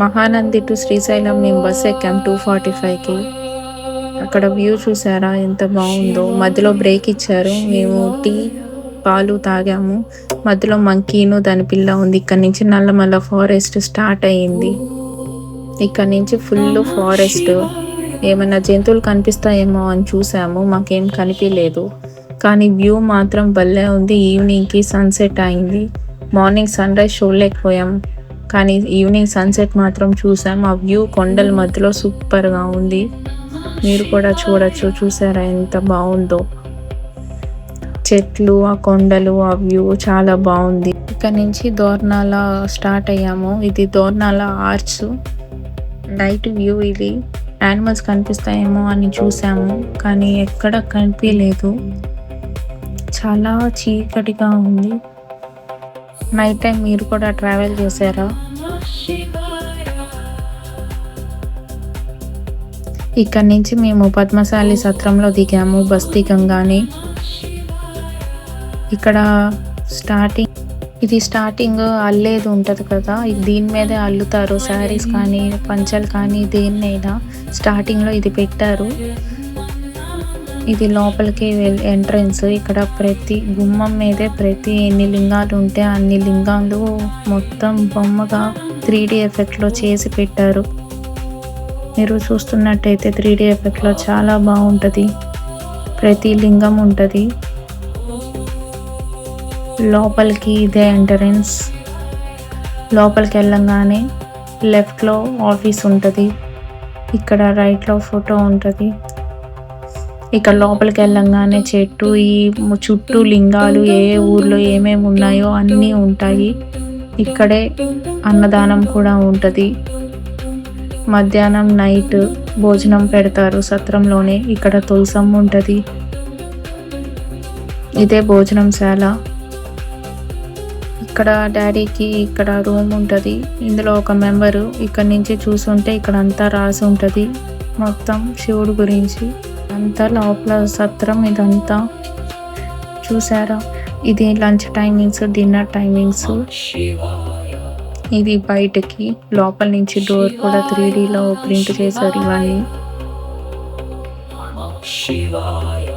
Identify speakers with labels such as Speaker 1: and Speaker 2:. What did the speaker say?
Speaker 1: Mahanandi to Srisailam మేము bus ఎక్కాం 2:45కి. అక్కడ view చూసారా ఎంత బాగుందో. మధ్యలో బ్రేక్ ఇచ్చారు. మేము టీ, పాలు తాగాము. మధ్యలో మంకీను దాని పిల్ల ఉంది. ఇక్కడ నుంచి నల్లమల్ల ఫారెస్ట్ స్టార్ట్ అయ్యింది. ఇక్కడ నుంచి ఫుల్ ఫారెస్ట్. ఏమైనా జంతువులు కనిపిస్తాయేమో అని చూసాము, మాకేం కనిపించలేదు. కానీ వ్యూ మాత్రం భలే ఉంది. ఈవినింగ్కి సన్సెట్ అయింది. మార్నింగ్ సన్ రైజ్ చూడలేకపోయాం, కానీ ఈవినింగ్ సన్సెట్ మాత్రం చూసాం. ఆ వ్యూ కొండల మధ్యలో సూపర్గా ఉంది. మీరు కూడా చూడొచ్చు. చూసారా ఎంత బాగుందో. చెట్లు, ఆ కొండలు, ఆ వ్యూ చాలా బాగుంది. ఇక్కడ నుంచి దోర్నాల స్టార్ట్ అయ్యాము. ఇది దోర్నాల ఆర్చ్. నైట్ వ్యూ ఇది. యానిమల్స్ కనిపిస్తాయేమో అని చూసాము, కానీ ఎక్కడ కనిపించలేదు. చాలా చీకటిగా ఉంది. నైట్ టైం మీరు కూడా ట్రావెల్ చేశారా? ఇక్కడ నుంచి మేము పద్మశాలి సత్రంలో దిగాము. బస్ దిగంగానే ఇక్కడ స్టార్టింగ్ అల్లేది ఉంటుంది కదా, దీని మీదే అల్లుతారు. శారీస్ కానీ పంచలు కానీ దేన్నైనా స్టార్టింగ్లో ఇది పెట్టారు. ఇది లోపలికి ఎంట్రన్స్. ఇక్కడ ప్రతి గుమ్మం మీదే ఎన్ని లింగాలు ఉంటే అన్ని లింగాలు మొత్తం బొమ్మగా 3D ఎఫెక్ట్లో చేసి పెట్టారు. మీరు చూస్తున్నట్టయితే 3D ఎఫెక్ట్లో చాలా బాగుంటుంది. ప్రతి లింగం ఉంటుంది. లోపలికి ఇదే ఎంట్రన్స్. లోపలికి వెళ్ళంగానే లెఫ్ట్లో ఆఫీస్ ఉంటుంది. ఇక్కడ రైట్లో ఫోటో ఉంటుంది. ఇక్కడ లోపలికి వెళ్ళంగానే చెట్టు, ఈ చుట్టూ లింగాలు ఏ ఊర్లో ఏమేమి ఉన్నాయో అన్నీ ఉంటాయి. ఇక్కడే అన్నదానం కూడా ఉంటుంది. మధ్యాహ్నం నైట్ భోజనం పెడతారు సత్రంలోనే. ఇక్కడ తులసమ్మ ఉంటుంది. ఇదే భోజనంశాల. ఇక్కడ డాడీకి ఇక్కడ రూమ్ ఉంటుంది. ఇందులో ఒక మెంబరు. ఇక్కడ నుంచి చూసుంటే ఇక్కడ అంతా రాసి ఉంటుంది మొత్తం శివుడు గురించి. అంతా లోపల సత్రం. ఇదంతా చూసారా? ఇది లంచ్ టైమింగ్స్, డిన్నర్ టైమింగ్స్. ఇది బయటకి. లోపల నుంచి డోర్ కూడా 3Dలో ప్రింట్ చేశారు ఇవన్నీ. శివాయ